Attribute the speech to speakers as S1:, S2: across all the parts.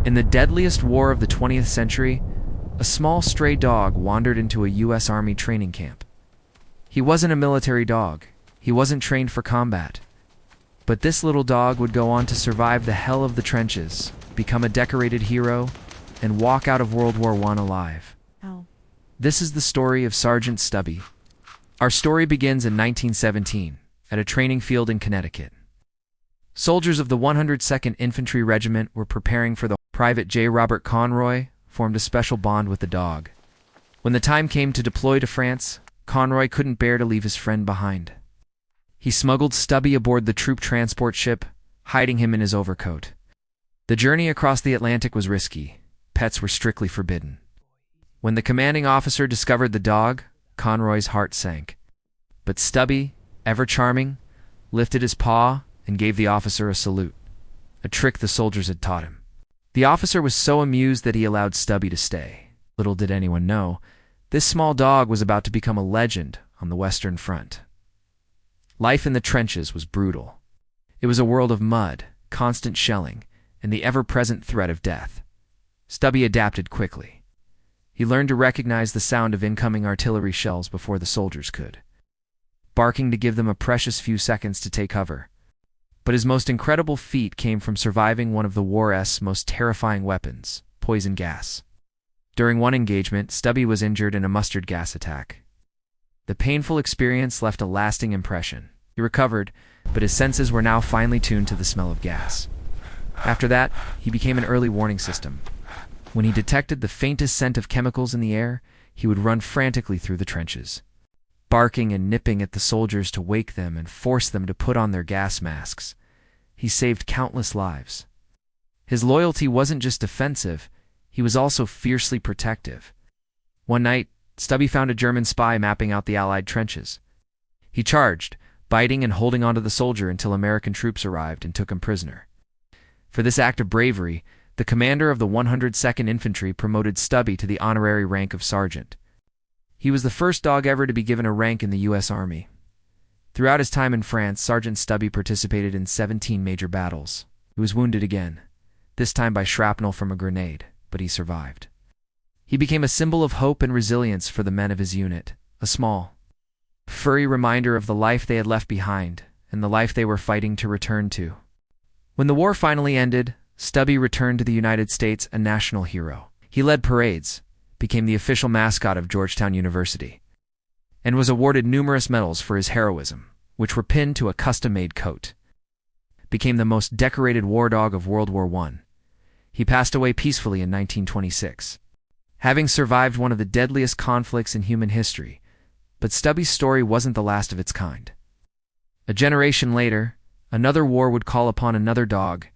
S1: In the deadliest war of the 20th century, a small stray dog wandered into a U.S. Army training camp. He wasn't a military dog. He wasn't trained for combat. But this little dog would go on to survive the hell of the trenches, become a decorated hero, and walk out of World War I alive.
S2: Ow.
S1: This is the story of Sergeant Stubby. Our story begins in 1917, at a training field in Connecticut. Soldiers of the 102nd Infantry Regiment were preparing for the Private J. Robert Conroy formed a special bond with the dog. When the time came to deploy to France, Conroy couldn't bear to leave his friend behind. He smuggled Stubby aboard the troop transport ship, hiding him in his overcoat. The journey across the Atlantic was risky. Pets were strictly forbidden. When the commanding officer discovered the dog, Conroy's heart sank. But Stubby, ever charming, lifted his paw and gave the officer a salute, a trick the soldiers had taught him. The officer was so amused that he allowed Stubby to stay. Little did anyone know, this small dog was about to become a legend on the Western Front. Life in the trenches was brutal. It was a world of mud, constant shelling, and the ever-present threat of death. Stubby adapted quickly. He learned to recognize the sound of incoming artillery shells before the soldiers could, barking to give them a precious few seconds to take cover. But his most incredible feat came from surviving one of the war's most terrifying weapons, poison gas. During one engagement, Stubby was injured in a mustard gas attack. The painful experience left a lasting impression. He recovered, but his senses were now finely tuned to the smell of gas. After that, he became an early warning system. When he detected the faintest scent of chemicals in the air, he would run frantically through the trenches, barking and nipping at the soldiers to wake them and force them to put on their gas masks. He saved countless lives. His loyalty wasn't just defensive, he was also fiercely protective. One night, Stubby found a German spy mapping out the Allied trenches. He charged, biting and holding onto the soldier until American troops arrived and took him prisoner. For this act of bravery, the commander of the 102nd Infantry promoted Stubby to the honorary rank of sergeant. He was the first dog ever to be given a rank in the U.S. Army. Throughout his time in France, Sergeant Stubby participated in 17 major battles. He was wounded again, this time by shrapnel from a grenade, but he survived. He became a symbol of hope and resilience for the men of his unit, a small, furry reminder of the life they had left behind and the life they were fighting to return to. When the war finally ended, Stubby returned to the United States a national hero. He led parades, became the official mascot of Georgetown University, and was awarded numerous medals for his heroism, which were pinned to a custom-made coat. Became the most decorated war dog of World War I. He passed away peacefully in 1926, having survived one of the deadliest conflicts in human history. But Stubby's story wasn't the last of its kind. A generation later, another war would call upon another dog,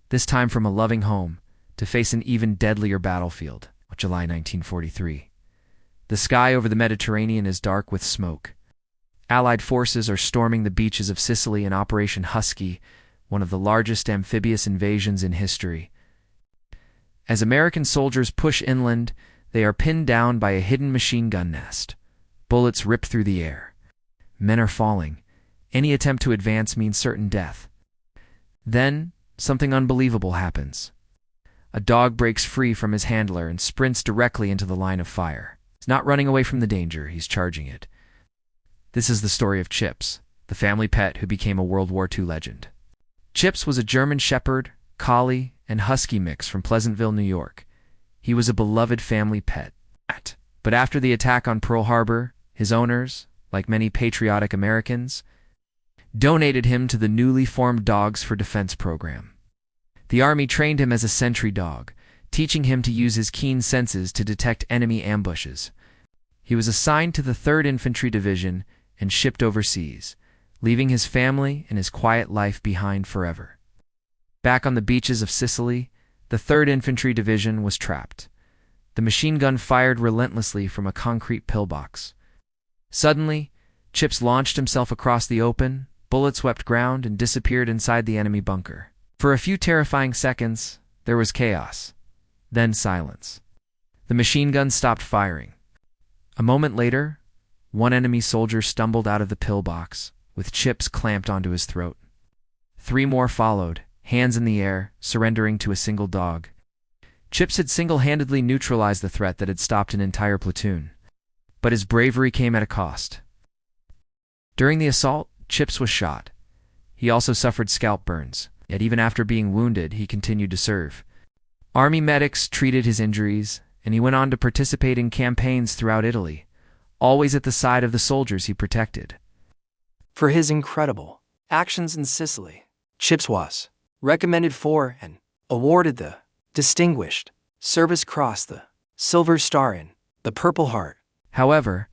S1: this time from a loving home, to face an even deadlier battlefield. July 1943. The sky over the Mediterranean is dark with smoke. Allied forces are storming the beaches of Sicily in Operation Husky, one of the largest amphibious invasions in history. As American soldiers push inland, they are pinned down by a hidden machine gun nest. Bullets rip through the air. Men are falling. Any attempt to advance means certain death. Then, something unbelievable happens. A dog breaks free from his handler and sprints directly into the line of fire. He's not running away from the danger, he's charging it. This is the story of Chips, the family pet who became a World War II legend. Chips was a German Shepherd, Collie, and Husky mix from Pleasantville, New York. He was a beloved family pet. But after the attack on Pearl Harbor, his owners, like many patriotic Americans, donated him to the newly formed Dogs for Defense program. The Army trained him as a sentry dog, teaching him to use his keen senses to detect enemy ambushes. He was assigned to the 3rd Infantry Division and shipped overseas, leaving his family and his quiet life behind forever. Back on the beaches of Sicily, the 3rd Infantry Division was trapped. The machine gun fired relentlessly from a concrete pillbox. Suddenly, Chips launched himself across the open, bullet-swept ground, and disappeared inside the enemy bunker. For a few terrifying seconds, there was chaos, then silence. The machine gun stopped firing. A moment later, one enemy soldier stumbled out of the pillbox, with Chips clamped onto his throat. 3 more followed, hands in the air, surrendering to a single dog. Chips had single-handedly neutralized the threat that had stopped an entire platoon. But his bravery came at a cost. During the assault, Chips was shot. He also suffered scalp burns, yet even after being wounded, he continued to serve. Army medics treated his injuries, and he went on to participate in campaigns throughout Italy, always at the side of the soldiers he protected.
S2: For his incredible actions in Sicily, Chips was recommended for and awarded the Distinguished Service Cross, the Silver Star, and the Purple Heart.
S1: However,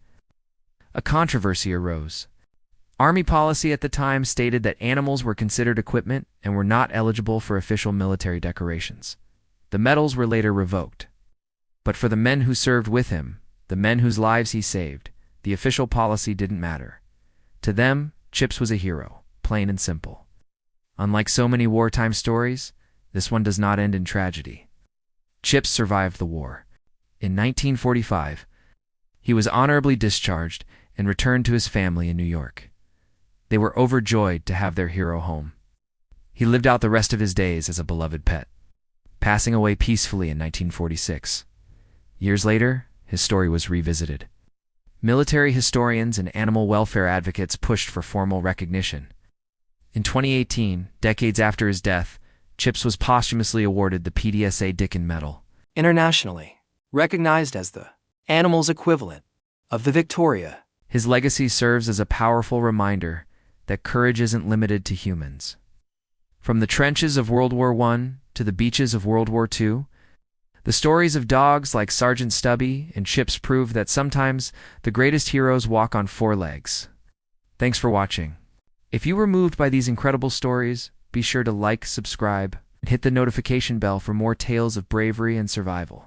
S1: a controversy arose. Army policy at the time stated that animals were considered equipment and were not eligible for official military decorations. The medals were later revoked. But for the men who served with him, the men whose lives he saved, the official policy didn't matter. To them, Chips was a hero, plain and simple. Unlike so many wartime stories, this one does not end in tragedy. Chips survived the war. In 1945, he was honorably discharged and returned to his family in New York. They were overjoyed to have their hero home. He lived out the rest of his days as a beloved pet, passing away peacefully in 1946. Years later, his story was revisited. Military historians and animal welfare advocates pushed for formal recognition. In 2018, decades after his death, Chips was posthumously awarded the PDSA Dickin Medal.
S2: Internationally recognized as the animal's equivalent of the Victoria.
S1: His legacy serves as a powerful reminder that courage isn't limited to humans. From the trenches of World War I to the beaches of World War II, the stories of dogs like Sergeant Stubby and Chips prove that sometimes the greatest heroes walk on four legs. Thanks for watching. If you were moved by these incredible stories, be sure to like, subscribe, and hit the notification bell for more tales of bravery and survival.